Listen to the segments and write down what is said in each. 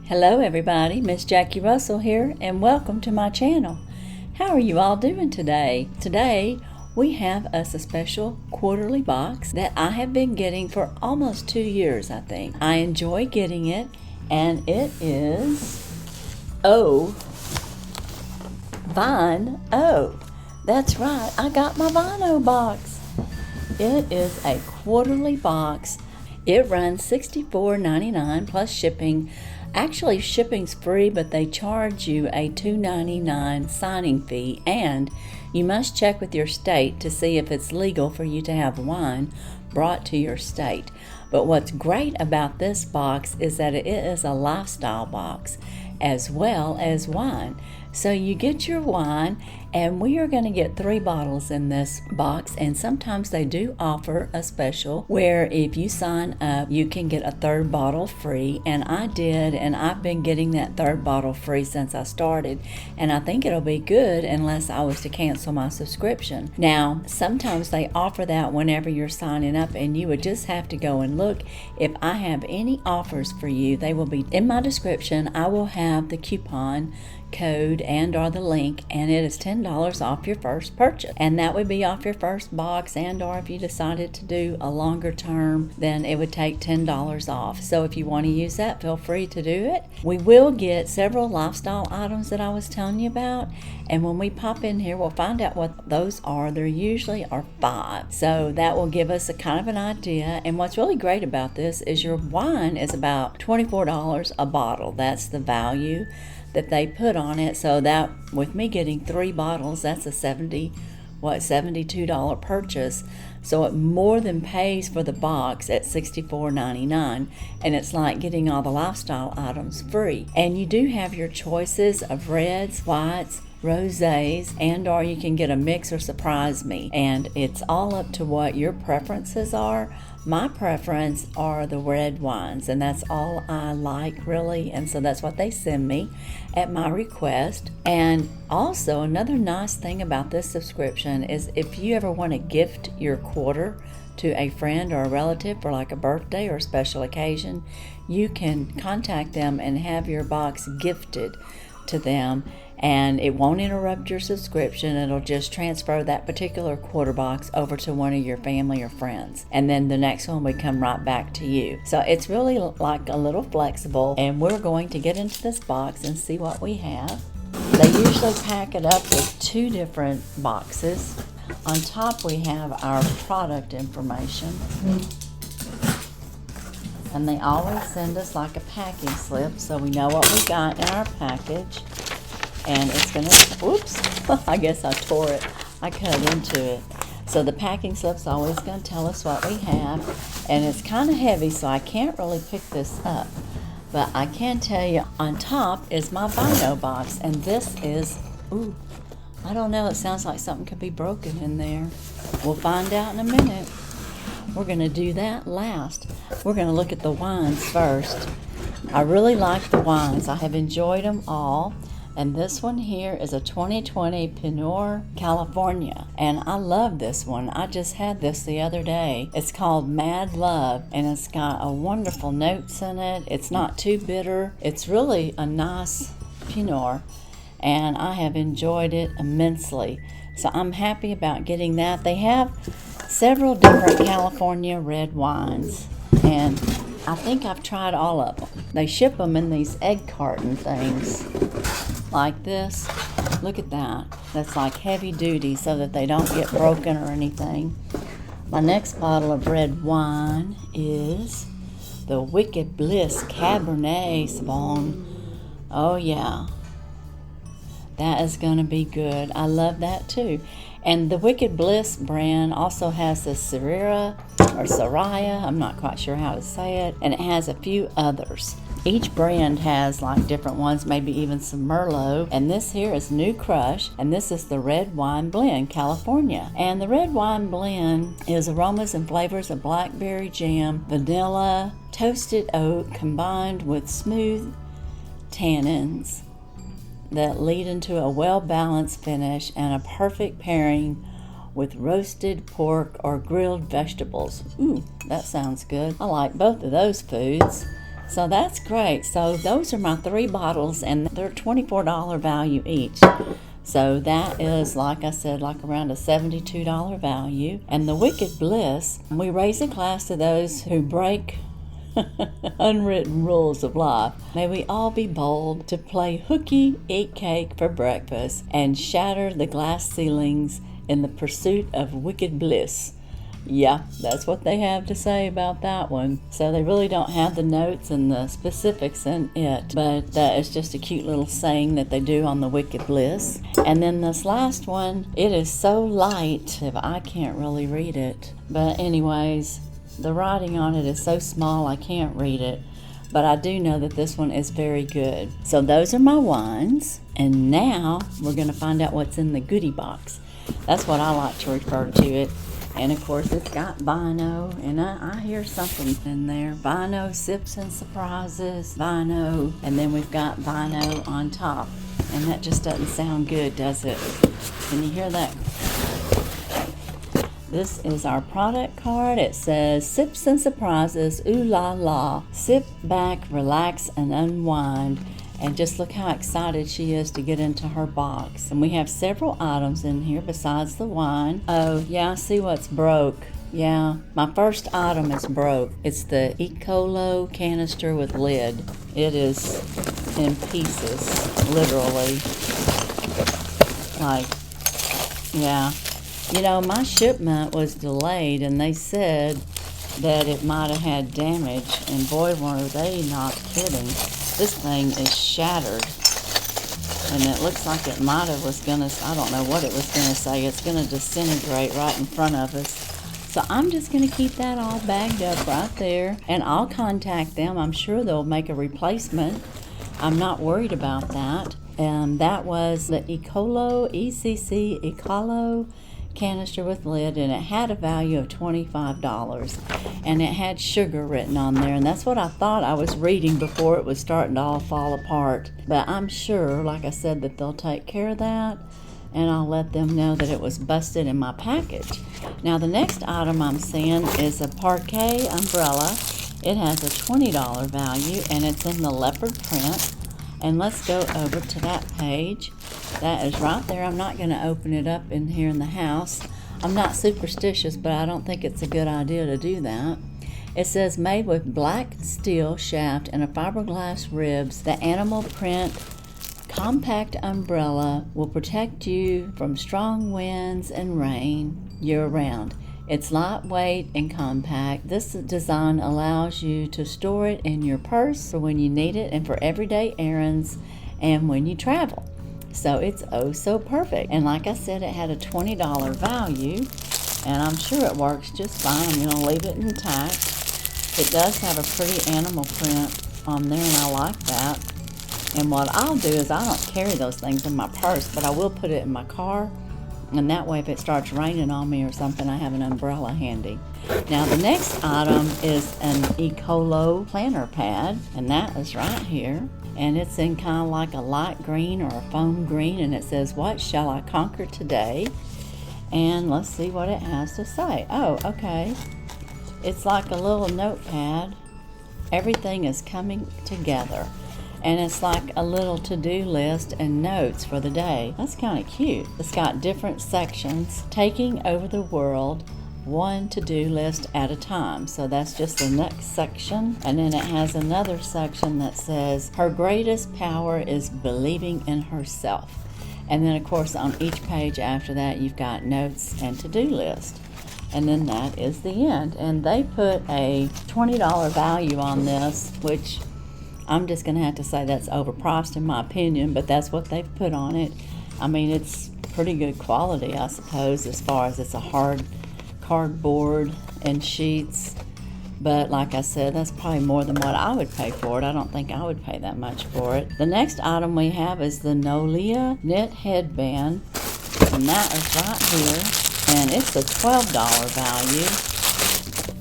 Hello everybody, Miss Jackie Russell here, and welcome to my channel. How are you all doing today? Today we have us a special quarterly box that I have been getting for almost 2 years, I think. I enjoy getting it, and it is VineOh. That's right, I got my VineOh box. It is a quarterly box. It runs $64.99 plus shipping. Actually, shipping's free, but they charge you a $2.99 signing fee, and you must check with your state to see if it's legal for you to have wine brought to your state. But what's great about this box is that it is a lifestyle box as well as wine. So you get your wine, and we are going to get 3 bottles in this box, and sometimes they do offer a special where if you sign up you can get a 3rd bottle free, and I did, and I've been getting that 3rd bottle free since I started, and I think it'll be good unless I was to cancel my subscription. Now sometimes they offer that whenever you're signing up, and you would just have to go and look. If I have any offers for you, they will be in my description. I will have the coupon code and or the link, and it is $10 off your first purchase, and that would be off your first box, and or if you decided to do a longer term, then it would take $10 off. So if you want to use that, feel free to do it. We will get several lifestyle items that I was telling you about, and when we pop in here we'll find out what those are. There usually are 5, so that will give us a kind of an idea. And what's really great about this is your wine is about $24 a bottle. That's the value that they put on it. So that, with me getting 3 bottles, that's a $72 purchase. So it more than pays for the box at $64.99, and it's like getting all the lifestyle items free. And you do have your choices of reds, whites, rosés, and or you can get a mix or surprise me, and it's all up to what your preferences are. My preference are the red wines, and that's all I like really, and so that's what they send me at my request. And also another nice thing about this subscription is if you ever want to gift your quarter to a friend or a relative for like a birthday or a special occasion, you can contact them and have your box gifted to them, and it won't interrupt your subscription. It'll just transfer that particular quarter box over to one of your family or friends, and then the next one would come right back to you. So it's really like a little flexible, and we're going to get into this box and see what we have. They usually pack it up with 2 different boxes. On top we have our product information, and they always send us like a packing slip so we know what we got in our package. And it's gonna, whoops, I guess I tore it. I cut into it. So the packing slip's always gonna tell us what we have, and it's kind of heavy, so I can't really pick this up. But I can tell you, on top is my VineOh box, and this is, ooh, I don't know, it sounds like something could be broken in there. We'll find out in a minute. We're gonna do that last. We're gonna look at the wines first. I really like the wines. I have enjoyed them all. And this one here is a 2020 Pinot Noir California, and I love this one. I just had this the other day. It's called Mad Love, and it's got a wonderful notes in it. It's not too bitter. It's really a nice Pinot Noir, and I have enjoyed it immensely. So I'm happy about getting that. They have several different California red wines, and I think I've tried all of them. They ship them in these egg carton things like this. Look at that. That's like heavy duty so that they don't get broken or anything. My next bottle of red wine is the Wicked Bliss Cabernet Sauvignon. Oh yeah, that is gonna be good. I love that too. And the Wicked Bliss brand also has the Syrah, I'm not quite sure how to say it, and it has a few others. Each brand has like different ones, maybe even some Merlot. And this here is New Crush, and this is the Red Wine Blend California. And the Red Wine Blend is aromas and flavors of blackberry jam, vanilla, toasted oak, combined with smooth tannins that lead into a well-balanced finish and a perfect pairing with roasted pork or grilled vegetables. Ooh, that sounds good. I like both of those foods. So that's great. So those are my 3 bottles, and they're $24 value each. So that is, like I said, like around a $72 value. And the Wicked Bliss, we raise a glass to those who break unwritten rules of life. May we all be bold to play hooky, eat cake for breakfast, and shatter the glass ceilings in the pursuit of wicked bliss. Yeah, that's what they have to say about that one. So they really don't have the notes and the specifics in it, but it's just a cute little saying that they do on the Wicked Bliss. And then this last one, it is so light if I can't really read it. But anyways, the writing on it is so small I can't read it. But I do know that this one is very good. So those are my wines. And now we're going to find out what's in the goodie box. That's what I like to refer to it. And of course it's got VineOh, and I hear something in there. VineOh Sips and Surprises, VineOh, and then we've got VineOh on top. And that just doesn't sound good, does it? Can you hear that? This is our product card. It says, Sips and Surprises, ooh la la. Sip back, relax, and unwind. And just look how excited she is to get into her box. And we have several items in here besides the wine. Oh, yeah, I see what's broke. Yeah, my first item is broke. It's the Ecolo canister with lid. It is in pieces, literally. Like, yeah. You know, my shipment was delayed, and they said that it might have had damage. And boy, were they not kidding. This thing is shattered, and it looks like it might have was gonna, I don't know what it was gonna say. It's gonna disintegrate right in front of us. So I'm just gonna keep that all bagged up right there, and I'll contact them. I'm sure they'll make a replacement. I'm not worried about that. And that was the Ecolo, ECC Ecolo canister with lid, and it had a value of $25, and it had sugar written on there, and that's what I thought I was reading before it was starting to all fall apart. But I'm sure, like I said, that they'll take care of that, and I'll let them know that it was busted in my package. Now the next item I'm seeing is a parquet umbrella. It has a $20 value, and it's in the leopard print. And let's go over to that page. That is right there. I'm not going to open it up in here in the house. I'm not superstitious, but I don't think it's a good idea to do that. It says, made with black steel shaft and a fiberglass ribs, the animal print compact umbrella will protect you from strong winds and rain year-round. It's lightweight and compact. This design allows you to store it in your purse for when you need it and for everyday errands and when you travel. So it's oh so perfect. And like I said, it had a $20 value, and I'm sure it works just fine. I'm going to leave it intact. It does have a pretty animal print on there, and I like that. And what I'll do is I don't carry those things in my purse, but I will put it in my car. And that way, if it starts raining on me or something, I have an umbrella handy. Now, the next item is an Ecolo planner pad, and that is right here. And it's in kind of like a light green or a foam green, and it says, what shall I conquer today? And let's see what it has to say. Oh, okay. It's like a little notepad. Everything is coming together. And it's like a little to-do list and notes for the day. That's kind of cute. It's got different sections. Taking over the world, one to-do list at a time. So that's just the next section. And then it has another section that says, her greatest power is believing in herself. And then, of course, on each page after that, you've got notes and to-do list. And then that is the end. And they put a $20 value on this, which I'm just going to have to say that's overpriced in my opinion, but that's what they've put on it. I mean, it's pretty good quality, I suppose, as far as it's a hard cardboard and sheets. But like I said, that's probably more than what I would pay for it. I don't think I would pay that much for it. The next item we have is the Nolia knit headband, and that is right here, and it's a $12 value.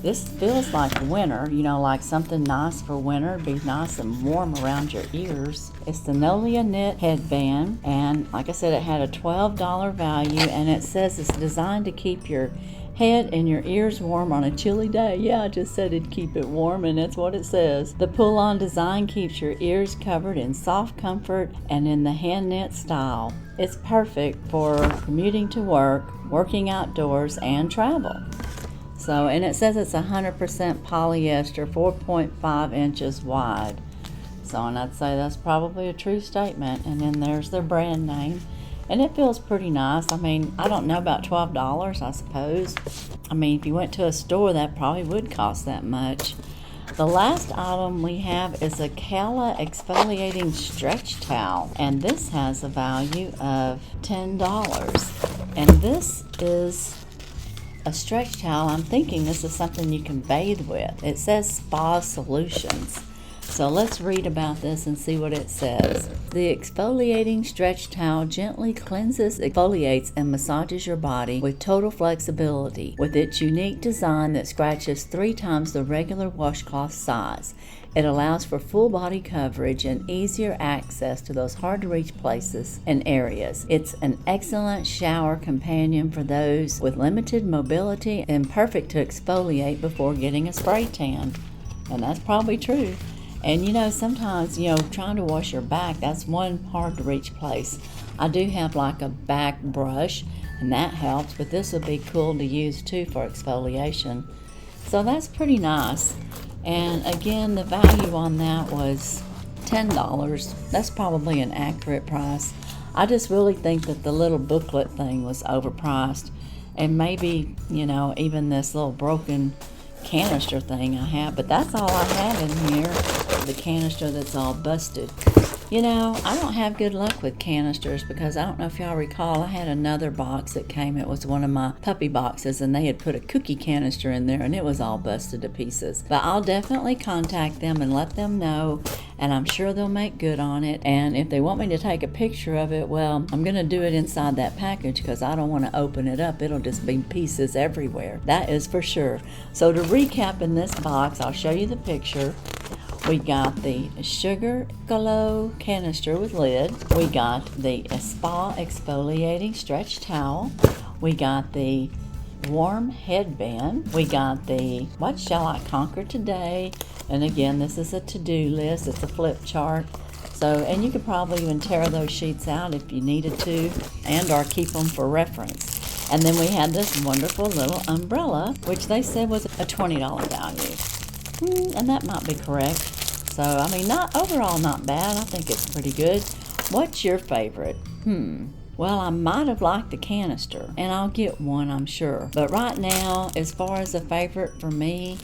This feels like winter, you know, like something nice for winter. It'd be nice and warm around your ears. It's the Nolia knit headband, and like I said, it had a $12 value, and it says it's designed to keep your head and your ears warm on a chilly day. Yeah, I just said it'd keep it warm, and that's what it says. The pull-on design keeps your ears covered in soft comfort and in the hand knit style. It's perfect for commuting to work, working outdoors, and travel. So, and it says it's 100% polyester, 4.5 inches wide. So, and I'd say that's probably a true statement. And then there's their brand name. And it feels pretty nice. I mean, I don't know, about $12, I suppose. I mean, if you went to a store, that probably would cost that much. The last item we have is a Kala exfoliating stretch towel. And this has a value of $10. And this is a stretch towel. I'm thinking this is something you can bathe with. It says Spa Solutions. So let's read about this and see what it says. The exfoliating stretch towel gently cleanses, exfoliates, and massages your body with total flexibility. With its unique design that scratches 3 times the regular washcloth size, it allows for full body coverage and easier access to those hard to reach places and areas. It's an excellent shower companion for those with limited mobility and perfect to exfoliate before getting a spray tan. And that's probably true. And you know, sometimes, you know, trying to wash your back, that's one hard to reach place. I do have like a back brush, and that helps, but this would be cool to use too for exfoliation. So that's pretty nice. And again, the value on that was $10. That's probably an accurate price. I just really think that the little booklet thing was overpriced. And maybe, you know, even this little broken canister thing I have, but that's all I have in here, the canister that's all busted. You know, I don't have good luck with canisters because I don't know if y'all recall, I had another box that came. It was one of my puppy boxes, and they had put a cookie canister in there, and it was all busted to pieces. But I'll definitely contact them and let them know, and I'm sure they'll make good on it. And if they want me to take a picture of it, well, I'm going to do it inside that package because I don't want to open it up. It'll just be pieces everywhere. That is for sure. So to recap in this box, I'll show you the picture. We got the Sugar Glow canister with lid. We got the Spa exfoliating stretch towel. We got the warm headband. We got the What Shall I Conquer Today? And again, this is a to-do list. It's a flip chart. So, and you could probably even tear those sheets out if you needed to, and or keep them for reference. And then we had this wonderful little umbrella, which they said was a $20 value. And that might be correct. So, I mean, overall not bad. I think it's pretty good. What's your favorite? Well, I might have liked the canister, and I'll get one, I'm sure. But right now, as far as a favorite for me,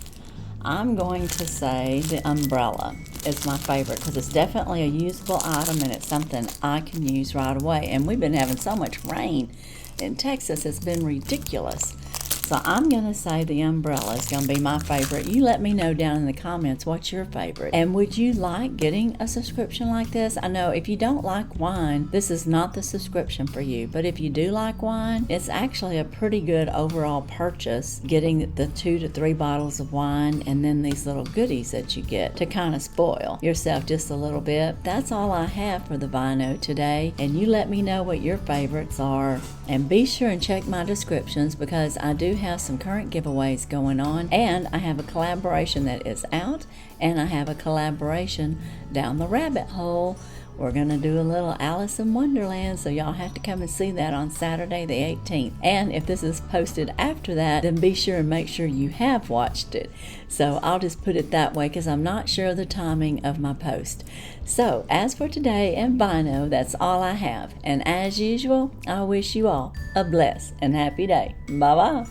I'm going to say the umbrella is my favorite because it's definitely a usable item, and it's something I can use right away. And we've been having so much rain in Texas, it's been ridiculous. So I'm going to say the umbrella is going to be my favorite. You let me know down in the comments what's your favorite. And would you like getting a subscription like this? I know if you don't like wine, this is not the subscription for you. But if you do like wine, it's actually a pretty good overall purchase, getting the 2 to 3 bottles of wine and then these little goodies that you get to kind of spoil yourself just a little bit. That's all I have for the VineOh today. And you let me know what your favorites are. And be sure and check my descriptions because I do have some current giveaways going on, and I have a collaboration that is out, and I have a collaboration down the rabbit hole. We're going to do a little Alice in Wonderland, so y'all have to come and see that on Saturday the 18th. And if this is posted after that, then be sure and make sure you have watched it. So I'll just put it that way because I'm not sure of the timing of my post. So as for today and VineOh, that's all I have. And as usual, I wish you all a blessed and happy day. Bye-bye.